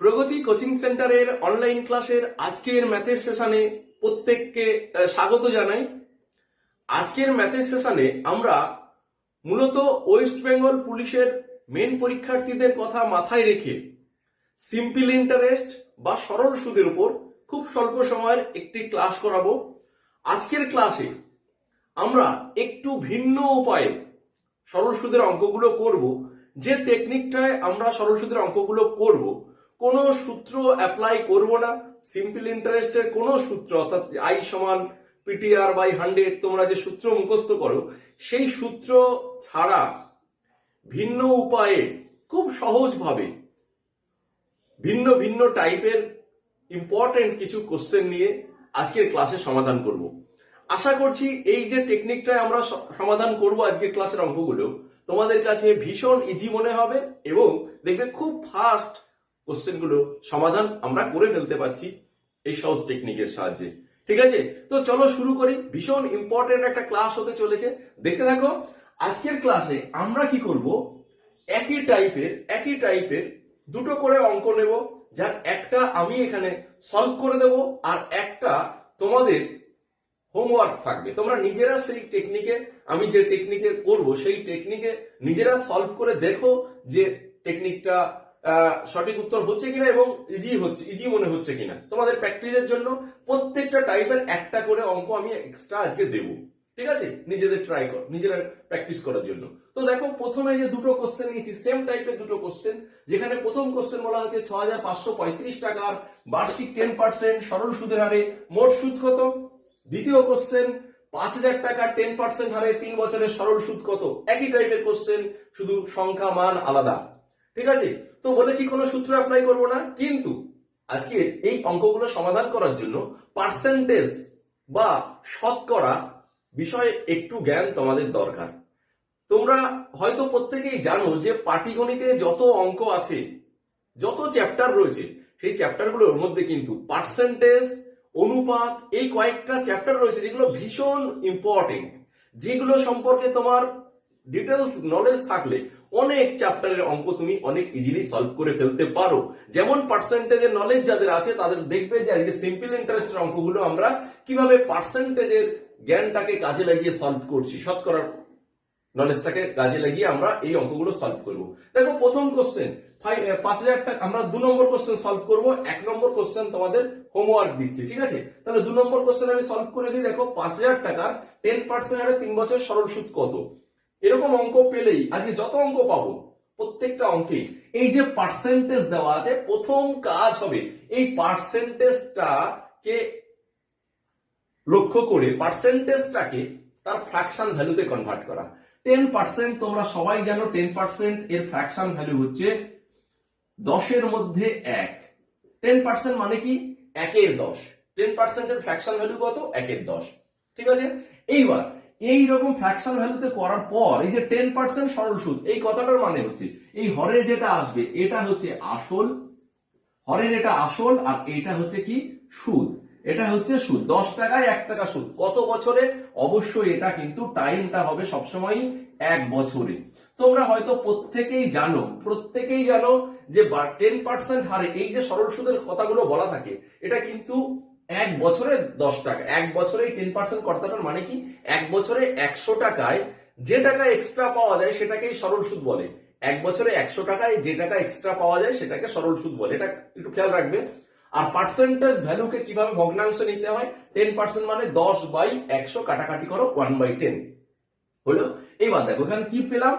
প্রগতি coaching সেন্টারের online ক্লাসের আজকের ম্যাথের সেশনে প্রত্যেককে স্বাগত জানাই। আজকের ম্যাথের সেশনে আমরা মূলত ওয়েস্ট বেঙ্গল পুলিশের মেন পরীক্ষার্থীদের কথা মাথায় রেখে সিম্পল ইন্টারেস্ট বা সরল সুদের উপর খুব স্বল্প সময়ের একটি ক্লাস করাবো। আজকের ক্লাসে আমরা একটু ভিন্ন উপায়ে সরল সুদের অঙ্কগুলো করব। যে টেকনিকটায় আমরা সরল সুদের অঙ্কগুলো করব, কোনো সূত্র অ্যাপ্লাই করব না। সিম্পল ইন্টারেস্টের কোনো সূত্র, অর্থাৎ আই সমান পিটিআর বাই 100 তোমরা যে সূত্র মুখস্থ করো, সেই সূত্র ছাড়া ভিন্ন উপায়ে খুব সহজভাবে ভিন্ন ভিন্ন টাইপের ইম্পর্টেন্ট কিছু কোশ্চেন নিয়ে আজকের ক্লাসে সমাধান করব। আশা করছি এই যে টেকনিকটায় আমরা সমাধান করব আজকের ক্লাসের অঙ্কগুলো তোমাদের কাছে ভীষণ ইজি মনে হবে এবং দেখবে খুব ফাস্ট কোশ্চেনগুলো সমাধান আমরা করে ফেলতে পারছি এই সহজ টেকনিকের সাহায্যে। ঠিক আছে, তো চলো শুরু করি। ভীষণ ইম্পর্টেন্ট একটা ক্লাস হতে চলেছে, দেখতে থাকো। আজকের ক্লাসে আমরা কি করব, একই টাইপের দুটো করে অঙ্ক নেব, যার একটা আমি এখানে সলভ করে দেব আর একটা তোমাদের হোমওয়ার্ক থাকবে। তোমরা নিজেরা সেই টেকনিকে, আমি যে টেকনিকে করব সেই টেকনিকে নিজেরা সলভ করে দেখো যে টেকনিকটা সঠিক উত্তর হচ্ছে কিনা এবং ইজি মনে হচ্ছে কিনা। তোমাদের প্র্যাকটিসের জন্য প্রত্যেকটা টাইপের একটা করে অঙ্ক আমি এক্সট্রা আজকে দেবো। ঠিক আছে, নিজেদের নিজেরা প্র্যাকটিস করার জন্য। তো দেখো, প্রথমে যে দুটো কোশ্চেন নিয়েছি, সেম টাইপের দুটো কোশ্চেন, যেখানে প্রথম কোশ্চেন বলা হচ্ছে 6535 টাকার বার্ষিক 10% সরল সুদের হারে মোট সুদ কত। দ্বিতীয় কোশ্চেন 5000 টাকা 10% হারে 3 বছরের সরল সুদ কত। একই টাইপের কোশ্চেন, শুধু সংখ্যা মান আলাদা। ঠিক আছে, তো বলেছি কোনো সূত্র অ্যাপ্লাই করব না, কিন্তু আজকে এই অঙ্কগুলো সমাধান করার জন্য পার্সেন্টেজ বা শতকরা বিষয়ে একটু জ্ঞান তোমাদের দরকার। তোমরা হয়তো প্রত্যেকেই জানো যে পাটিগণিতে যত অঙ্ক আছে, যত চ্যাপ্টার রয়েছে, সেই চ্যাপ্টারগুলোর মধ্যে কিন্তু পার্সেন্টেজ, অনুপাত, এই কয়েকটা চ্যাপ্টার রয়েছে যেগুলো ভীষণ ইম্পর্টেন্ট, যেগুলো সম্পর্কে তোমার ডিটেলস নলেজ থাকলে অনেক চ্যাপ্টারের অঙ্ক তুমি অনেক ইজিলি সলভ করে ফেলতে পারো। যেমন পার্সেন্টেজের নলেজ যাদের আছে তাদের দেখবে যে আজকে সিম্পল ইন্টারেস্টের অঙ্কগুলো আমরা কিভাবে পার্সেন্টেজের জ্ঞানটাকে কাজে লাগিয়ে সলভ করছি, শতকরার নলেজটাকে কাজে লাগিয়ে আমরা এই অঙ্কগুলো সলভ করব। দেখো, প্রথম কোশ্চেন 5000 টাকা, আমরা 2 নম্বর কোশ্চেন সলভ করব। 1 নম্বর কোশ্চেন তোমাদের হোমওয়ার্ক দিচ্ছি। ঠিক আছে, তাহলে 2 নম্বর কোশ্চেন আমি সলভ করে দিই। দেখো, 5000 টাকার 10% হারে 3 বছর সরল সুদ কত। এরকম অঙ্ক পেলেই আজকে যত অঙ্ক পাবো প্রত্যেকটা অঙ্কে এই যে পার্সেন্টেজ দেওয়া আছে, প্রথম কাজ হবে এই পার্সেন্টেজটাকে লক্ষ্য করে পার্সেন্টেজটাকে তার ফ্র্যাকশন ভ্যালুতে কনভার্ট করা। 10% তোমরা সবাই জানো 10% এর ফ্র্যাকশন ভ্যালু হচ্ছে 10 মধ্যে 1। 10% মানে কি? 1 10। 10% এর ফ্র্যাকশন ভ্যালু কত? 1 10। ঠিক আছে, এইবার এই রকম ফ্র্যাকশন ভ্যালুতে করার পর এই যে 10% সরল সুদ, এই কথাটার মানে হচ্ছে এই হরে যেটা আসবে এটা হচ্ছে আসল, হরের এটা আসল, আর এটা হচ্ছে কি? সুদ। এটা হচ্ছে সুদ। 10 টাকায় 1 টাকা সুদ। কত বছরে? অবশ্যই এটা কিন্তু টাইমটা হবে সবসময় 1 বছরে। তোমরা হয়তো প্রত্যেকেই জানো যে 10% হারে এই যে সরল সুদের কথাগুলো বলা থাকে, এটা কিন্তু 1 বছরে 10 টাকা। 1 বছরে 10% কথাটার মানে কি? 1 বছরে 100 টাকায় যে টাকা এক্সট্রা পাওয়া যায় সেটাকেই সরল সুদ বলে। 1 বছরে 100 টাকায় যে টাকা এক্সট্রা পাওয়া যায় সেটাকে সরল সুদ বলে। এটা একটু খেয়াল রাখবে। আর পার্সেন্টেজ ভ্যালুকে কিভাবে ভগ্নাংশ নিতে হয়, 10% মানে 10/100, কাটাকাটি করো 1/10 হলো। এইবার দেখো এখানে কি পেলাম,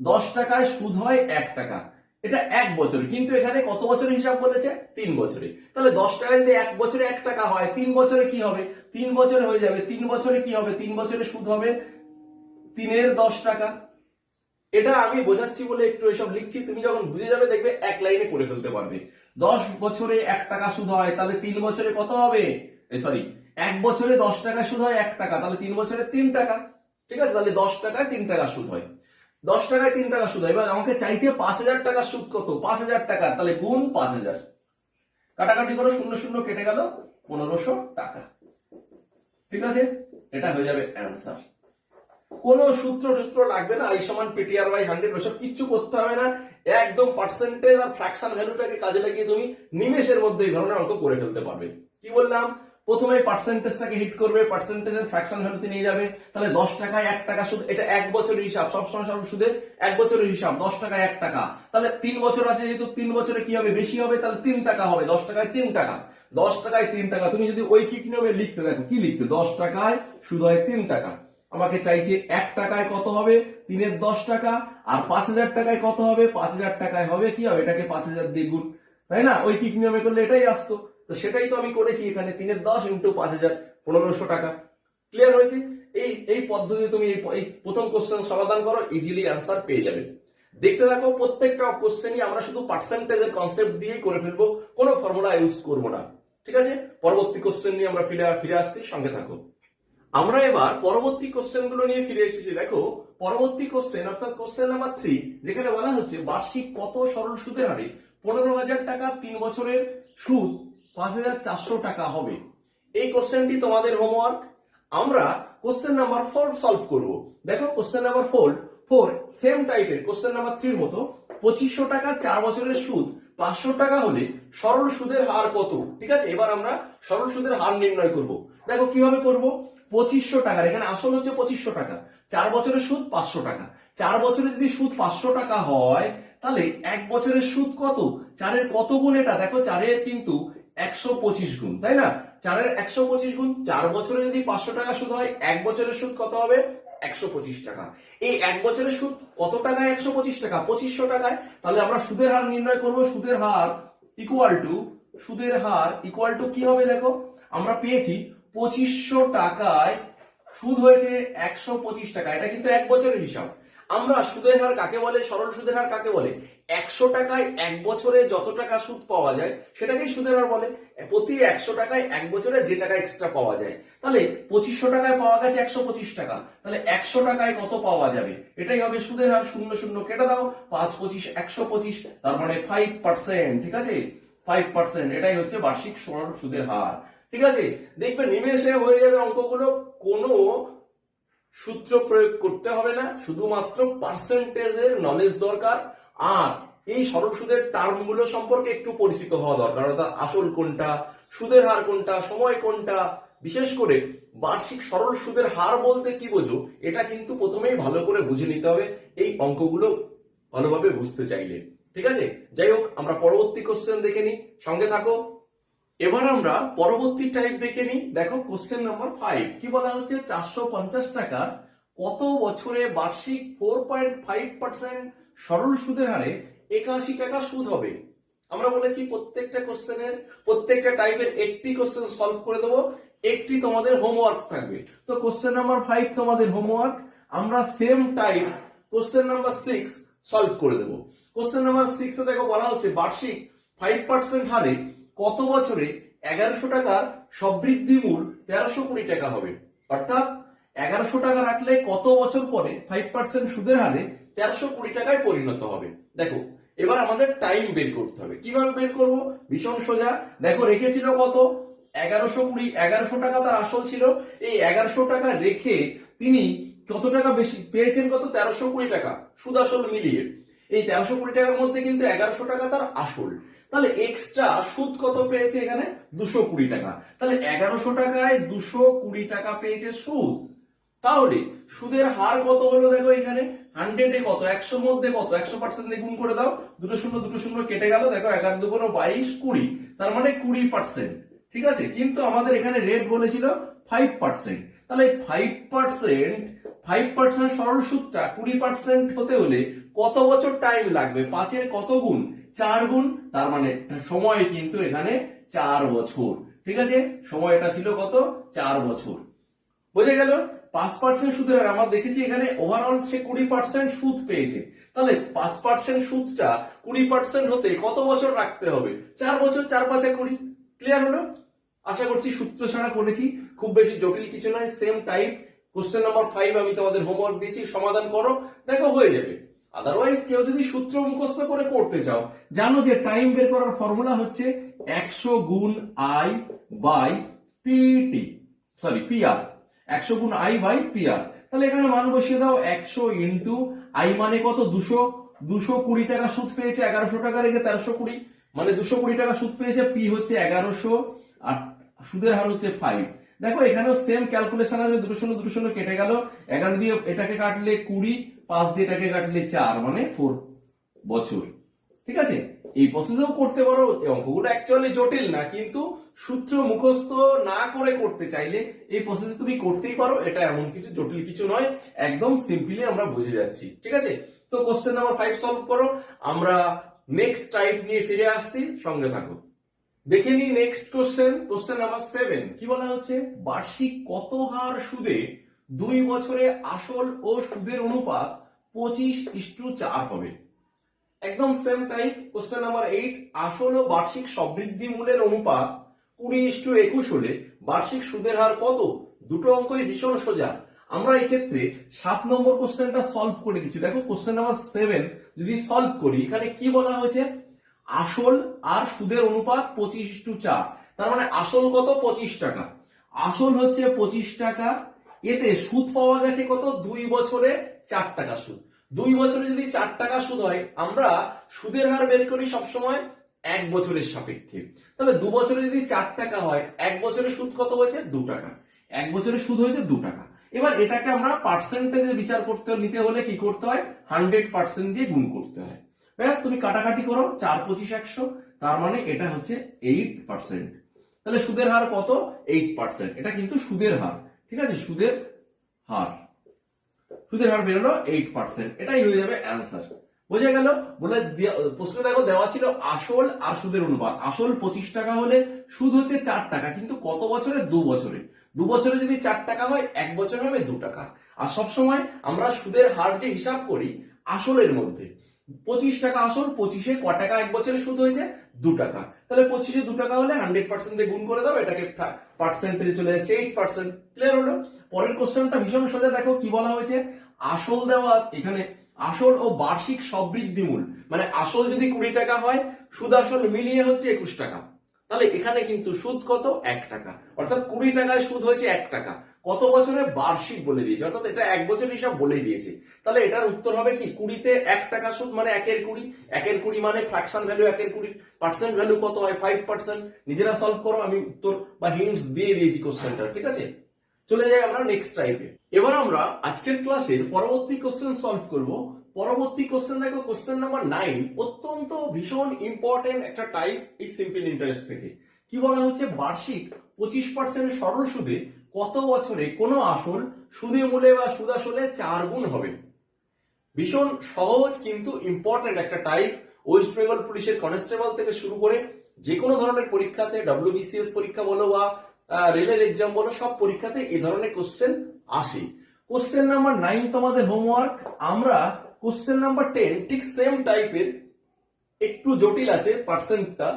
10 টাকায় সুদ হয় 1 টাকা, এটা 1 বছরে, কিন্তু এখানে কত বছরের হিসাব বলেছে? 3 বছরে। তাহলে 10 টাকা যদি 1 বছরে 1 টাকা হয়, 3 বছরে কি হবে? 3 বছরে হয়ে যাবে। 3 বছরে কি হবে? 3 বছরে সুদ হবে 3 10 টাকা। এটা আমি বোঝাচ্ছি বলে একটু এসব লিখছি, তুমি যখন বুঝে যাবে দেখবে এক লাইনে করে ফেলতে পারবে। 10 বছরে 1 টাকা সুদ হয়, তাহলে 3 বছরে কত হবে? 1 বছরে 10 টাকা সুদ হয় 1 টাকা, তাহলে 3 বছরে 3 টাকা। ঠিক আছে, তাহলে 10 টাকায় 3 টাকা সুদ হয়। 10 টাকায় 3 টাকা সুদ হয়। এবার আমাকে চাইছে 5000 টাকা সুদ কত। 5000 টাকা, তাহলে গুণ 5000, কাটাকাটি করো, 0 0 কেটে গেল, 1500 টাকা। ঠিক আছে, এটা হয়ে যাবে অ্যান্সার। কোনো সূত্র টুত্র লাগবে না, আই সমান পিটিআর বাই 100, ওসব কিচ্ছু করতে হবে না। একদম পার্সেন্টেজ আর ফ্র্যাকশন ভ্যালুটাকে কাজে লাগিয়ে তুমি নিমেষের মধ্যে এই ধরনের অঙ্ক করে ফেলতে পারবে। কি বললাম, প্রথমে পার্সেন্টেজটাকে হিট করবে, পার্সেন্টেজের ফ্র্যাকশন ভ্যালুতে নিয়ে যাবে, তাহলে 10 টাকায় 1 টাকা সুদ, এটা 1 বছরের হিসাব, সবসময় সরল সুদে 1 বছরের হিসাব, 10 টাকায় 1 টাকা, তাহলে 3 বছর আছে, যেহেতু 3 বছরে কি হবে, বেশি হবে, তাহলে 3 টাকা হবে, 10 টাকায় 3 টাকা, 10 টাকায় 3 টাকা। তুমি যদি ঐকিক নিয়মে লিখতে দেখো, কি লিখতে, 10 টাকায় সুদ হয় 3 টাকা, আমাকে চাইছে 1 টাকায় কত হবে, 3 10 টাকা, আর 5000 টাকায় কত হবে, 5000 টাকায় হবে কি হবে, এটাকে 5000 দিয়ে গুণ, তাই না, ঐকিক নিয়মে করলে এটাই আসতো। তো সেটাই তো আমি করেছি এখানে, 3 10 ইন্টু 5000, 1500 টাকা। ক্লিয়ার হয়েছে? এই পদ্ধতি তুমি এই প্রথম কোশ্চেন সমাধান করো, ইজিলি অ্যান্সার পেয়ে যাবে। দেখতে থাকো, প্রত্যেকটা কোশ্চেনই আমরা শুধু পার্সেন্টেজের কনসেপ্ট দিয়েই করে ফেলবো, কোনো ফর্মুলা ইউজ করবো না। ঠিক আছে, পরবর্তী কোশ্চেন নিয়ে আমরা ফিরে আসছি, সঙ্গে থাকো। আমরা এবার পরবর্তী কোশ্চেন গুলো নিয়ে ফিরে এসেছি। দেখো, পরবর্তী কোশ্চেন অর্থাৎ কোশ্চেন নাম্বার 3, যেখানে বলা হচ্ছে বার্ষিক কত সরল সুদের হারে 15,000 টাকা 3 বছরের সুদ 5,400 টাকা হবে। এই কোশ্চেনটি তোমাদের হোমওয়ার্ক। আমরা কোশ্চেন নাম্বার 4 সলভ করব। দেখো, কোশ্চেন নাম্বার 4 সেম টাইপের কোশ্চেন নাম্বার 3 মতো, 2500 টাকা 4 বছরের সুদ 500 টাকা হলে সরল সুদের হার কত। ঠিক আছে, এবার আমরা সরল সুদের হার নির্ণয় করব। দেখো কিভাবে করব, 2500 টাকার, এখানে আসল হচ্ছে 2500 টাকা, 4 বছরের সুদ 500 টাকা, 4 বছরে যদি সুদ 500 টাকা হয়, তাহলে 1 বছরের সুদ কত, 4-এর কত গুণ, এটা দেখো 4-এর কিন্তু 125 গুণ, তাই না, 4-এর 125 গুণ, 4 বছরে যদি 500 টাকা সুদ হয়, 1 বছরের সুদ কত হবে, 125 টাকা। এই 1 বছরের সুদ কত টাকায়, 125 টাকা, 2500 টাকায়। তাহলে আমরা সুদের হার নির্ণয় করব, সুদের হার ইকুয়াল টু কি হবে, দেখো আমরা পেয়েছি 2500 টাকায় সুদ হয়েছে 125 টাকা, এটা কিন্তু 1 বছরের হিসাব। আমরা সুদের হার কাকে বলে, সরল সুদের হার কাকে বলে, 100 টাকায় 1 বছরে যত টাকা সুদ পাওয়া যায় সেটাকেই সুদের হার বলে। প্রতি 100 টাকায় 1 বছরে যে টাকা এক্সট্রা পাওয়া যায়, তাহলে 2500 টাকায় পাওয়া গেছে 125 টাকা, তাহলে 100 টাকায় কত পাওয়া যাবে, এটাই হবে সুদের হার। 0 0 কেটে দাও, 5 25 125, তার মানে 5%। ঠিক আছে, 5%, এটাই হচ্ছে বার্ষিক সরল সুদের হার। ঠিক আছে, দেখবে নিমেষে হয়ে যাবে অঙ্কগুলো, কোনো সূত্র প্রয়োগ করতে হবে না, শুধুমাত্র পার্সেন্টেজের নলেজ দরকার, আর এই সরল সুদের টার্মগুলো সম্পর্কে একটু পরিচিত হওয়া দরকার, অর্থাৎ আসল কোনটা, সুদের হার কোনটা, সময় কোনটা, বিশেষ করে বার্ষিক সরল সুদের হার বলতে কি বোঝো, এটা কিন্তু প্রথমেই ভালো করে বুঝে নিতে হবে এই অঙ্কগুলো ভালোভাবে বুঝতে চাইলে। ঠিক আছে, যাই হোক, আমরা পরবর্তী কোশ্চেন দেখে নিই, সঙ্গে থাকো। এবার আমরা পরবর্তী টাইপ দেখে নিই। দেখো, কোশ্চেন নাম্বার 5 কি বলা হচ্ছে, 450 টাকার কত বছরে বার্ষিক 4.5% সরল সুদের হারে 81 টাকা সুদ হবে। আমরা বলেছি প্রত্যেকটা কোশ্চেনের, প্রত্যেকটা টাইপের একটি কোশ্চেন সলভ করে দেবো, একটি তোমাদের হোমওয়ার্ক থাকবে। তো কোশ্চেন নাম্বার 5 তোমাদের হোমওয়ার্ক, আমরা same type question number 6 solve করে দেবো। কোশ্চেন নাম্বার 6 এ দেখো বলা হচ্ছে বার্ষিক 5% হারে কত বছরে 1100 টাকার সবৃদ্ধি মূল 1320 টাকা হবে। অর্থাৎ 1100 টাকা রাখলে কত বছর পরে 5% সুদের হারে 1320 টাকায় পরিণত হবে। দেখো, এবার আমাদের টাইম বের করতে হবে। কিভাবে বের করব, ভীষণ সোজা। দেখো, রেখেছিল কত, 1120 টাকা তার আসল ছিল, এই 1100 টাকা রেখে তিনি কত টাকা বেশি পেয়েছেন, কত, 1320 টাকা, সুদ আসল মিলিয়ে। এই 1320 টাকার মধ্যে কিন্তু 1100 টাকা তার আসল, তাহলে এক্সট্রা সুদ কত পেয়েছে এখানে, 220 টাকা। তাহলে 1100 টাকায় 220 টাকা পেয়েছে সুদ। তাহলে সুদের হার কত হলো, দেখো এখানে 100 এ কত, 100 মধ্যে কত, 100% দিয়ে গুণ করে দাও, 2 শূন্য কেটে গেল, দেখো 11 2 22 20, তার মানে 20%। ঠিক আছে, কিন্তু আমাদের এখানে রেট বলেছিল 5%, তাহলে 5% সরল সুদটা 20% হতে হলে কত বছর টাইম লাগবে, 5-এর কত গুণ, 4 গুণ, তার মানে সময় কিন্তু এখানে 4 বছর। ঠিক আছে, সময়টা ছিল কত, 4 বছর। বুঝে গেল, 5% সুদের হার, আমরা দেখেছি এখানে ওভারঅল সে 20% সুদ পেয়েছে, তাহলে 5% সুদটা 20% হতে কত বছর রাখতে হবে, 4 বছর, 4 5 20। ক্লিয়ার হলো? আশা করছি সূত্র ছাড়া করেছি, খুব বেশি জটিল কিছু নয়। সেম টাইপ কোশ্চেন নাম্বার 5 আমি তোমাদের হোমওয়ার্ক দিয়েছি, সমাধান করো, দেখো হয়ে যাবে। আদারওয়াইজ কেউ যদি সূত্র মুখস্থ করে করতে চাও, জানো যে টাইম বের করার ফর্মুলা হচ্ছে 100 গুণ I by PT, sorry PR, 100 গুণ আই বাই পিআর। তাহলে এখানে মান বসিয়ে দাও 100 ইন্টু আই মানে কত 200, 220 টাকা সুদ পেয়েছে, 1100 টাকা রেখে 1320, মানে 220 টাকা সুদ পেয়েছে, পি হচ্ছে 1100 আর সুদের হার হচ্ছে 5। দেখো এখানেও সেম ক্যালকুলেশন আসবে, 200 কেটে গেল, 11 দিয়ে এটাকে কাটলে 20, 5 দিয়ে এটাকে কাটলে 4, মানে 4 বছর। ঠিক আছে, এই প্রসেসও করতে পারো। অঙ্কগুলো অ্যাকচুয়ালি জটিল না, কিন্তু সূত্র মুখস্থ না করে করতে চাইলে এই প্রসেস তুমি করতেই পারো। এটা এমন কিছু জটিল কিছু নয়, একদম সিম্পলি আমরা বুঝে যাচ্ছি। ঠিক আছে, তো কোশ্চেন নাম্বার 5 সলভ করো। আমরা নেক্সট টাইপ নিয়ে ফিরে আসছি, সঙ্গে থাকো। দেখে নি নেক্সট কোশ্চেন, কোশ্চেন নাম্বার 7। কি বলা হচ্ছে, বার্ষিক কত হার সুদে 2 বছরে আসল ও সুদের অনুপাত 25:4 হবে। একদম সেম টাইপ। কোশ্চেন নাম্বার 8, আসল ও বার্ষিক সবৃদ্ধি মূলের অনুপাত 20:21 হলে বার্ষিক সুদের হার কত? দুটো অঙ্কই ভীষণ সোজা। আমরা এই ক্ষেত্রে 7 নম্বর কোশ্চেনটা সলভ করে দিচ্ছি। দেখো কোশ্চেন নাম্বার 7 যদি সলভ করি, এখানে কি বলা হয়েছে, আসল আর সুদের অনুপাত 25:4। তার মানে আসল কত? 25 টাকা। আসল হচ্ছে 25 টাকা, এতে সুদ পাওয়া গেছে কত? 2 বছরে 4 টাকা সুদ। 2 বছরে যদি 4 টাকা সুদ হয়, আমরা সুদের হার বের করি সবসময় 1 বছরের সাপেক্ষে। তাহলে 2 বছরে যদি 4 টাকা হয়, 1 বছরে সুদ কত হয়েছে? 2 টাকা। 1 বছরে সুদ হয়েছে 2 টাকা। এবার এটাকে আমরা পার্সেন্টেজে বিচার করতে নিতে হলে কি করতে হয়? 100% দিয়ে গুণ করতে হয়। ব্যাস, তুমি কাটাকাটি করো, 4 25 100, তার মানে এটা হচ্ছে 8%। তাহলে সুদের হার কত? 8%। এটা কিন্তু সুদের হার। ঠিক আছে, সুদের হার, সুদের হার বেরোলো 8%। এটাই হয়ে যাবে অ্যান্সার। বোঝা গেল? বলে প্রশ্ন দেখো দেওয়া ছিল আসল আর সুদের অনুপাত। আসল 25 টাকা হলে সুদ হচ্ছে 4 টাকা, কিন্তু কত বছরে? 2 বছরে। 2 বছরে যদি 4 টাকা হয়, 1 বছর হবে 2 টাকা। আর সবসময় আমরা সুদের হার যে হিসাব করি আসলের মধ্যে, 25 টাকা আসল, 25-এ ক টাকা 1 বছরে সুদ হয়েছে? 2 টাকা। তাহলে 25-এ 2 টাকা হলে 100% দিয়ে গুণ করে দাও, এটাকে পার্সেন্টেজে চলে যাচ্ছে 8%। ক্লিয়ার হলো? পরের কোশ্চেনটা ভীষণ সোজা। দেখো কি বলা হয়েছে, আসল দেওয়া, এখানে আসল ও বার্ষিক সবৃদ্ধি মূল, মানে আসল যদি 20 টাকা হয়, সুদ আসল মিলিয়ে হচ্ছে 21 টাকা। তাহলে এখানে কিন্তু সুদ কত? 1 টাকা। অর্থাৎ 20 টাকায় সুদ হয়েছে 1 টাকা। কত বছরে? বার্ষিক বলে দিয়েছে, অর্থাৎ এটা 1 বছরের হিসাব বলে দিয়েছে। তাহলে এটার উত্তর হবে কি, 20-তে 1 টাকা সুদ মানে 1/20। 1/20 মানে ফ্র্যাকশন ভ্যালু 1/20, পার্সেন্ট ভ্যালু কত হয়? 5%। নিজেরা সলভ করো, আমি উত্তর বা হিন্টস দিয়ে দিয়েছি কোশ্চেনটা। ঠিক আছে, চলে যাই আমরা নেক্সট টাইপে। এবার আমরা আজকের ক্লাসের পরবর্তী কোশ্চেন সলভ করব। পরবর্তী কোশ্চেন দেখো, কোশ্চেন নাম্বার 9, অত্যন্ত ভীষণ ইম্পর্টেন্ট একটা টাইপ এই সিম্পল ইন্টারেস্ট থেকে। কি বলা হচ্ছে, বার্ষিক 25% সরল সুদে কত বছরে কোনো আসল সুদে মূলে বা সুদ আসলে 4 গুণ হবে। ভীষণ সহজ কিন্তু ইম্পর্টেন্ট একটা টাইপ। ওয়েস্ট বেঙ্গল পুলিশের কনস্টেবল থেকে শুরু করে যে কোনো ধরনের পরীক্ষাতে, WBCS পরীক্ষা বলো বা রেলের এক্সাম বলো, সব পরীক্ষাতে এই ধরনের কোশ্চেন আসে। কোশ্চেন নাম্বার 9 তোমাদের হোমওয়ার্ক। আমরা কোশ্চেন নাম্বার 10 ঠিক সেম টাইপের, একটু জটিল আছে পার্সেন্টটা,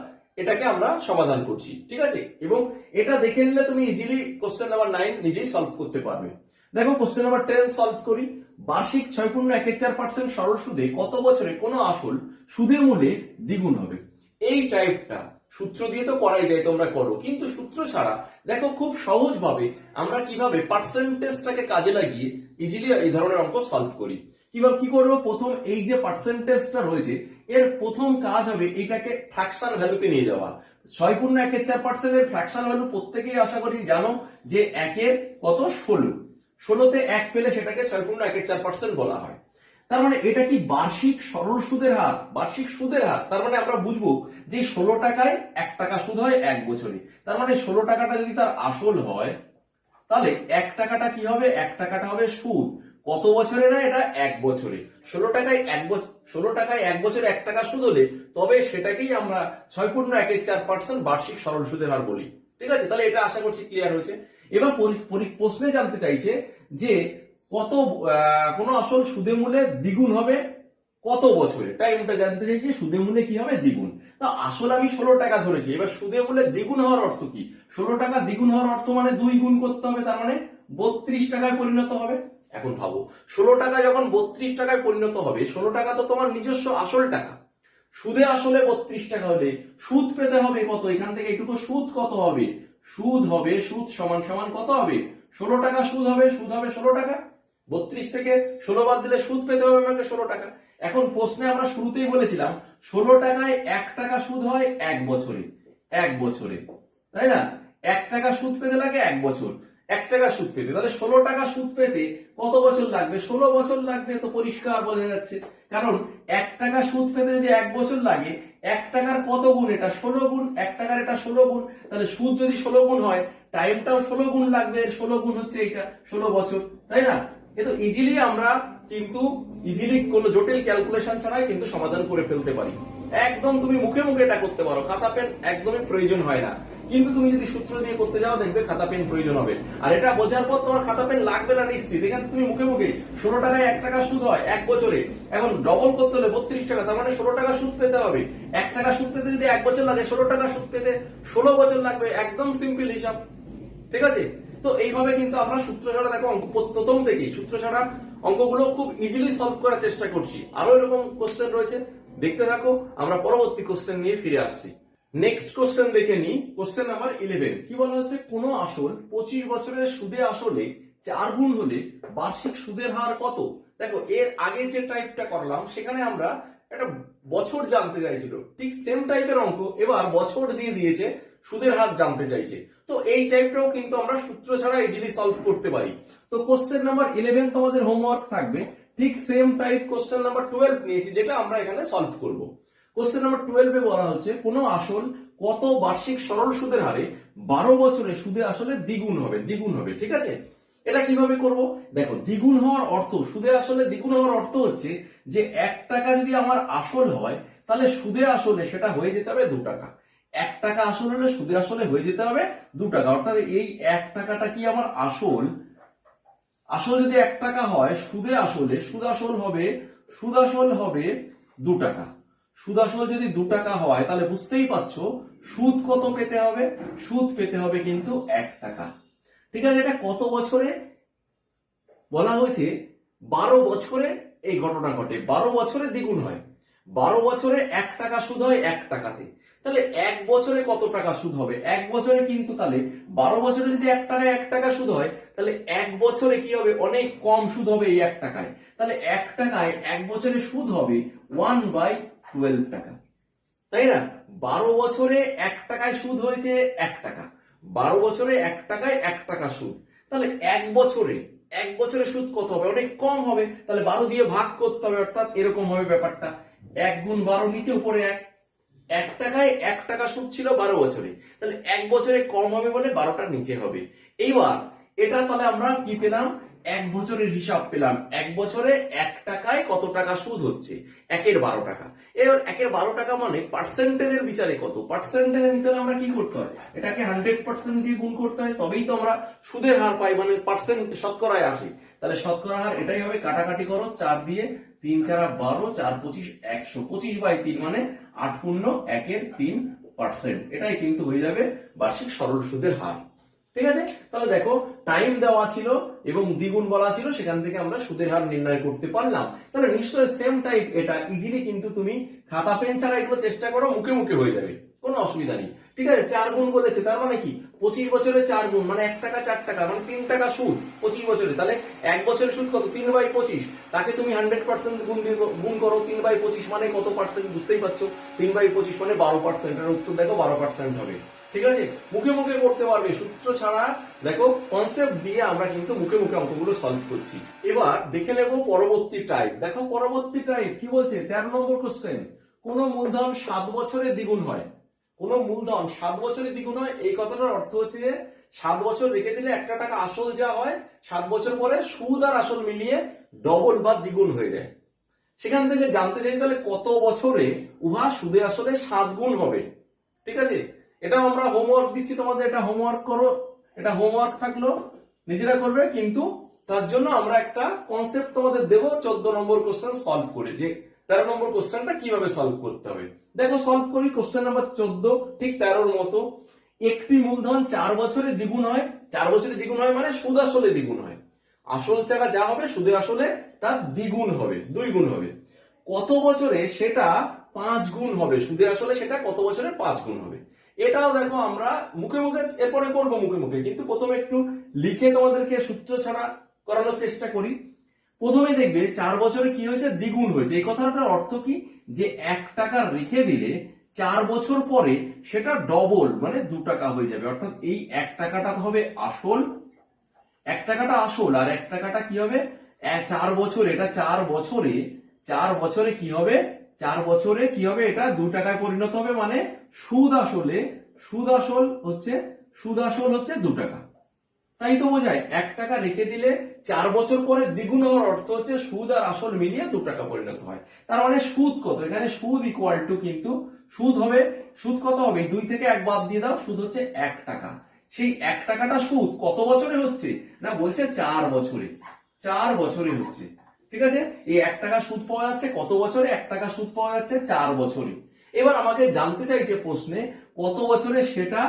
এটাকে আমরা সমাধান করছি। ঠিক আছে, এবং এটা দেখে নিলে তুমি ইজিলি কোশ্চেন নাম্বার 9 নিজেই সলভ করতে পারবে। দেখো কোশ্চেন নাম্বার 10 সলভ করি। বার্ষিক 6.14% সরল সুদে কত বছরে কোনো আসল সুদে মূলে দ্বিগুণ হবে। এই টাইপটা সূত্র দিয়ে তো করাই যায়, তোমরা করো, কিন্তু সূত্র ছাড়া দেখো খুব সহজভাবে আমরা কিভাবে পার্সেন্টেজটাকে কাজে লাগিয়ে ইজিলি এই ধরনের অঙ্ক সলভ করি। কিভাবে কি করবো, প্রথম এই যে পার্সেন্টেজটা রয়েছে, এর প্রথম কাজ হবে এটাকে ফ্র্যাকশন ভ্যালুতে নিয়ে যাওয়া। 6.14% এর ফ্র্যাকশন ভ্যালু প্রত্যেকেই আশা করি জানো যে 1-এর কত? 16। 16-তে 1 পেলে সেটাকে 6.14% বলা হয়। তার মানে এটা কি বার্ষিক সরল সুদের হার, বার্ষিক সুদের হার। তার মানে আমরা বুঝবো যে 16 টাকায় 1 টাকা সুদ হয় 1 বছরে। তার মানে 16 টাকাটা যদি তার আসল হয়, তাহলে 1 টাকাটা কি হবে? 1 টাকাটা হবে সুদ। কত বছরে? না, এটা 1 বছরে। 16 টাকায় 1 বছরে 1 টাকা সুদ হলে তবে সেটাকেই আমরা 6.14% বার্ষিক সরল সুদের হার বলি। ঠিক আছে, তাহলে এটা আশা করছি ক্লিয়ার হয়েছে। এবার প্রশ্নে জানতে চাইছে যে কত কোন আসল সুদে মূলে দ্বিগুণ হবে কত বছরে, টাইমটা জানতে চাইছে। সুদে মূলে কি হবে? দ্বিগুণ। তা আসলে আমি 16 টাকা ধরেছি, এবার সুদে মূলে দ্বিগুণ হওয়ার অর্থ কি? 16 টাকা দ্বিগুণ হওয়ার অর্থ মানে 2 গুণ করতে হবে, তার মানে 32 টাকায় পরিণত হবে। এখন ভাবো, 16 টাকা যখন 32 টাকায় পরিণত হবে, 16 টাকা তো তোমার নিজস্ব আসল টাকা, সুদে আসলে 32 টাকা হলে সুদ পেতে হবে কত? এখান থেকে এটুকু সুদ কত হবে? সুদ হবে, সুদ সমান সমান কত হবে? 16 টাকা সুদ হবে, সুদ হবে 16 টাকা। 32 থেকে 16 বাদ দিলে সুদ পেতে হবে আমাকে 16 টাকা। এখন প্রশ্নে আমরা শুরুতেই বলেছিলাম 16 টাকায় 1 টাকা সুদ হয় 1 বছরে, 1 বছরে, তাই না? 1 টাকা সুদ পেতে লাগে 1 বছর, 1 টাকা সুদ পেতে, তাহলে 16 টাকা সুদ পেতে কত বছর লাগবে? 16 বছর লাগবে। তো পরিষ্কার বোঝা যাচ্ছে, কারণ 1 টাকা সুদ পেতে যদি 1 বছর লাগে, 1 টাকার কত গুণ? এটা 16 গুণ, 1 টাকার এটা 16 গুণ, তাহলে সুদ যদি 16 গুণ হয় টাইমটাও 16 গুণ লাগবে। 16 গুণ হচ্ছে এটা 16 বছর, তাই না? এ তো ইজিলি আমরা কিন্তু ইজিলি কোনো জটিল ক্যালকুলেশন ছাড়াই কিন্তু সমাধান করে ফেলতে পারি। একদম তুমি মুখে মুখে এটা করতে পারো, খাতা পেন একদমই প্রয়োজন হয় না। কিন্তু তুমি যদি সূত্র দিয়ে করতে যাও দেখবে খাতা পেন প্রয়োজন হবে। আর এটা বোঝার পর তোমার খাতা পেন লাগবে না নিশ্চিত। এখানে তুমি মুখে মুখে 16 টাকায় 1 টাকা সুদ হয় 1 বছরে, এখন ডবল করতে হলে 32 টাকা, তার মানে 16 টাকা সুদ পেতে হবে। 1 টাকা সুদ পেতে যদি 1 বছর লাগে, 16 টাকা সুদ পেতে 16 বছর লাগবে। একদম সিম্পল হিসাব, ঠিক আছে? তো এইভাবে কিন্তু আমরা সূত্র ছাড়া দেখো অঙ্ক প্রথম থেকেই সূত্র ছাড়া অঙ্কগুলো খুব ইজিলি সলভ করার চেষ্টা করছি। আরো এরকম কোশ্চেন রয়েছে, দেখতে থাকো। আমরা পরবর্তী কোশ্চেন নিয়ে ফিরে আসছি। নেক্সট কোশ্চেন দেখে নি, কোশ্চেন নাম্বার 11। কি বলা হচ্ছে? কোন আসল 25 বছরের সুদে আসলে 4 গুণ হলে বার্ষিক সুদের হার কত? দেখো এর আগে যে টাইপটা করলাম সেখানে আমরা একটা বছর জানতে চাইছিল, ঠিক সেম টাইপের অঙ্ক এবার বছর দিয়ে দিয়েছে, সুদের হার জানতে চাইছে। তো এই টাইপটাও কিন্তু আমরা সূত্র ছাড়া ইজিলি সলভ করতে পারি। তো কোশ্চেন নাম্বার 11 তোমাদের হোমওয়ার্ক থাকবে, ঠিক সেম টাইপ কোশ্চেন নাম্বার 12 নিয়েছি, যেটা আমরা এখানে সলভ করব। কোশ্চেন নাম্বার 12 এ বলা হচ্ছে কোন আসল কত বার্ষিক সরল সুদের হারে 12 বছরে সুদে আসলে দ্বিগুণ হবে, দ্বিগুণ হবে, ঠিক আছে? এটা কিভাবে করব? দেখো দ্বিগুণ হওয়ার অর্থ, সুদে আসলে দ্বিগুণ হওয়ার অর্থ হচ্ছে যে 1 টাকা যদি আমার আসল হয় তাহলে সুদে আসলে সেটা হয়ে যেতে হবে 2 টাকা। 1 টাকা আসল হলে সুদে আসলে হয়ে যেতে হবে 2 টাকা। অর্থাৎ এই 1 টাকাটা কি আমার আসল, আসল যদি 1 টাকা হয়, সুদে আসলে সুদ আসল হবে 2 টাকা। সুদ আসল যদি 2 টাকা হয় তাহলে বুঝতেই পারছো সুদ কত পেতে হবে? সুদ পেতে হবে কিন্তু 1 টাকা, ঠিক আছে? এটা কত বছরে বলা হয়েছে? 12 বছরে এই ঘটনা ঘটে, 12 বছরে দ্বিগুণ হয়। 12 বছরে 1 টাকা সুদ হয় 1 টাকাতে, তাহলে 1 বছরে কত টাকা সুদ হবে? 1 বছরে কিন্তু তাহলে 12 বছরে যদি 1 টাকায় 1 টাকা সুদ হয় তাহলে 1 বছরে কি হবে? অনেক কম সুদ হবে এই 1 টাকায়। তাহলে 1 টাকায় 1 বছরে সুদ হবে 1/12 টাকা, তাই না? 12 বছরে 1 টাকায় সুদ হয়েছে 1 টাকা, 12 বছরে 1 টাকায় 1 টাকা সুদ, তাহলে 1 বছরে সুদ কত হবে? অনেক কম হবে। তাহলে 12 দিয়ে ভাগ করতে হবে, অর্থাৎ এরকম হবে ব্যাপারটা, 1 গুণ 12 নিচে উপরে 1। 1 টাকায় 1 টাকা সুদ ছিল 12 বছরে, তাহলে 1 বছরে কম হবে বলে 12টার নিচে হবে। এইবার এটা তাহলে আমরা কি পেলাম? 1 বছরের হিসাব পেলাম। 1 বছরে 1 টাকায় কত টাকা সুদ হচ্ছে? 1 এর 12 টাকা। এবার 1 এর 12 টাকা মানে পার্সেন্টেজের বিচারে কত? পার্সেন্টেজে নিতে হলে আমরা কি করতে হয়? এটাকে 100% দিয়ে গুণ করতে হয়, তবেই তো আমরা সুদের হার পাই, মানে পার্সেন্ট শতকরায় আসে। তাহলে শতকরা হার এটাই হবে, কাটাকাটি করো 4 দিয়ে, 3 4 12, 4 25 100, 25/3 মানে 8.1 এটাই কিন্তু হয়ে যাবে বার্ষিক সরল সুদের হার, ঠিক আছে? তাহলে দেখো টাইম দেওয়া ছিল এবং দ্বিগুণ বলা ছিল, সেখান থেকে আমরা সুদের হার নির্ণয় করতে পারলাম। তাহলে নিশ্চয়ই সেম টাইপ এটা ইজিলি কিন্তু তুমি খাতা পেন ছাড়া এগুলো চেষ্টা করো, মুখে মুখে হয়ে যাবে, কোনো অসুবিধা নেই, ঠিক আছে? 4 গুণ বলেছে, তার মানে কি 25 বছরে 4 গুণ মানে 1 টাকা 4 টাকা মানে 3 টাকা সুদ 25 বছরে। তাহলে 1 বছরের সুদ কত? 3/25। তাকে তুমি 100% গুণ করো, 3/25 মানে কত পার্সেন্ট? বুঝতেই পারছো, 3/25 মানে 12%। এর উত্তর দেখো 12% হবে, ঠিক আছে? মুখে মুখে করতে পারবে, সূত্র ছাড়া দেখো কনসেপ্ট দিয়ে আমরা কিন্তু মুখে মুখে অঙ্কগুলো সলভ করছি। এবার দেখে নেব পরবর্তী টাইপ। দেখো পরবর্তী টাইপ কি বলছে? 13 নম্বর কোশ্চেন। কোন মূলধন 7 বছরে দ্বিগুণ হয়? কোন মূলধন 7 বছরে দ্বিগুণ হয়, এই কথাটার অর্থ হচ্ছে যে 7 বছর রেখে দিলে 1 টাকা আসল যা হয়, 7 বছর পরে সুদ আর আসল মিলিয়ে ডবল বা দ্বিগুণ হয়ে যায়। সেখান থেকে জানতে চাই তাহলে কত বছরে উহা সুদে আসলে 7 গুণ হবে, ঠিক আছে? এটা আমরা হোমওয়ার্ক দিচ্ছি তোমাদের, এটা হোমওয়ার্ক করো, এটা হোমওয়ার্ক থাকলো, নিজেরা করবে। কিন্তু তার জন্য আমরা একটা কনসেপ্ট তোমাদের দেবো 14 নম্বর কোশ্চেন সলভ করে, যে 13 নম্বর কোশ্চেনটা কিভাবে সলভ করতে হবে। দেখো সলভ করি। কোশ্চেন নাম্বার 14 ঠিক 13 মতো। একটি মূলধন 4 বছরে দ্বিগুণ হয়, 4 বছরে দ্বিগুণ হয় মানে সুদ আসলে দ্বিগুণ হয়, আসল টাকা যা হবে সুদে আসলে তার দ্বিগুণ হবে, 2 গুণ হবে। কত বছরে সেটা 5 গুণ হবে, সুদে আসলে সেটা কত বছরে 5 গুণ হবে। এটাও দেখো আমরা মুখে মুখে এরপরে করবো মুখে মুখে, কিন্তু প্রথমে একটু লিখে তোমাদেরকে সূত্র ছাড়া করানোর চেষ্টা করি। প্রথমে দেখবে 4 বছরে কি হয়েছে, দ্বিগুণ হয়েছে। এই কথাটার অর্থ কি, যে 1 টাকা রেখে দিলে 4 বছর পরে সেটা ডবল মানে 2 টাকা হয়ে যাবে। অর্থাৎ এই 1 টাকাটা হবে আসল, 1 টাকাটা আসল, আর 1 টাকাটা কি হবে 4 বছরে, এটা 4 বছরে কি হবে, 4 বছরে কি হবে, এটা 2 টাকায় পরিণত হবে। মানে সুদ আসল হচ্ছে 2 টাকা। তাই তো বোঝায় 1 টাকা রেখে দিলে 4 বছর পরে দ্বিগুণ হওয়ার অর্থ হচ্ছে সুদ আর আসল মিলিয়ে 2 টাকা পরিণত হয়। তার মানে সুদ কত, এখানে সুদ ইকুয়াল টু, কিন্তু সুদ কত হবে, 2 থেকে 1 বাদ দিয়ে দাও, সুদ হচ্ছে 1 টাকা। সেই 1 টাকাটা সুদ কত বছরে হচ্ছে, না বলছে 4 বছরে হচ্ছে। ঠিক আছে, এই 1 টাকা সুদ পাওয়া যাচ্ছে কত বছরে, 1 টাকা সুদ পাওয়া যাচ্ছে 4 বছরে। এবার আমাকে জানতে চাইছে প্রশ্নে কত বছরে সেটা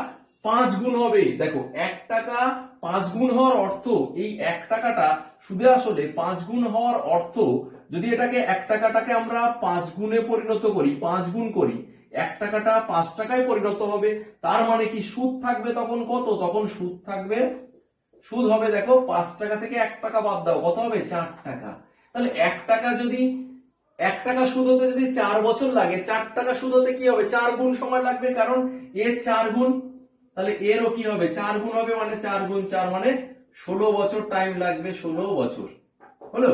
5 গুণ হবে। দেখো 1 টাকা 5 গুণ হওয়ার অর্থ, এই 1 টাকাটা সুদে আসলে 5 গুণ হওয়ার অর্থ, যদি এটাকে 1 টাকাটাকে আমরা 5 গুণে পরিণত করি, 5 গুণ করি, 1 টাকাটা 5 টাকায় পরিণত হবে। তার মানে কি সুদ থাকবে তখন কত, তখন সুদ হবে দেখো 5 টাকা থেকে 1 টাকা বাদ দাও, কত হবে 4 টাকা। তাহলে 1 টাকা যদি 1 টাকা সুদ হতে যদি 4 বছর লাগে, 4 টাকা সুদ হতে কি হবে 4 গুণ সময় লাগবে, কারণ এর 4 গুণ, তাহলে এরও কি হবে 4 গুণ হবে, মানে 4 গুণ 4 মানে 16 বছর টাইম লাগবে, 16 বছর হলো।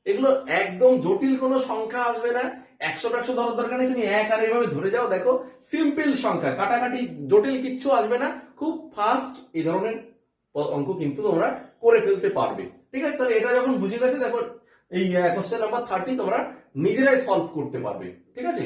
এগুলো একদম জটিল কোনো সংখ্যা আসবে না, 100 ধরার দরকার নেই, তুমি 1 আর এইভাবে ধরে যাও, দেখো সিম্পল সংখ্যা, কাটাকাটি জটিল কিচ্ছু আসবে না, খুব ফাস্ট এই ধরনের অঙ্ক কিন্তু তোমরা করে ফেলতে পারবে। ঠিক আছে, তাহলে এটা যখন বুঝে গেছে, দেখো এই কোশ্চেন নাম্বার 30 তোমরা নিজেরাই সলভ করতে পারবে। ঠিক আছে।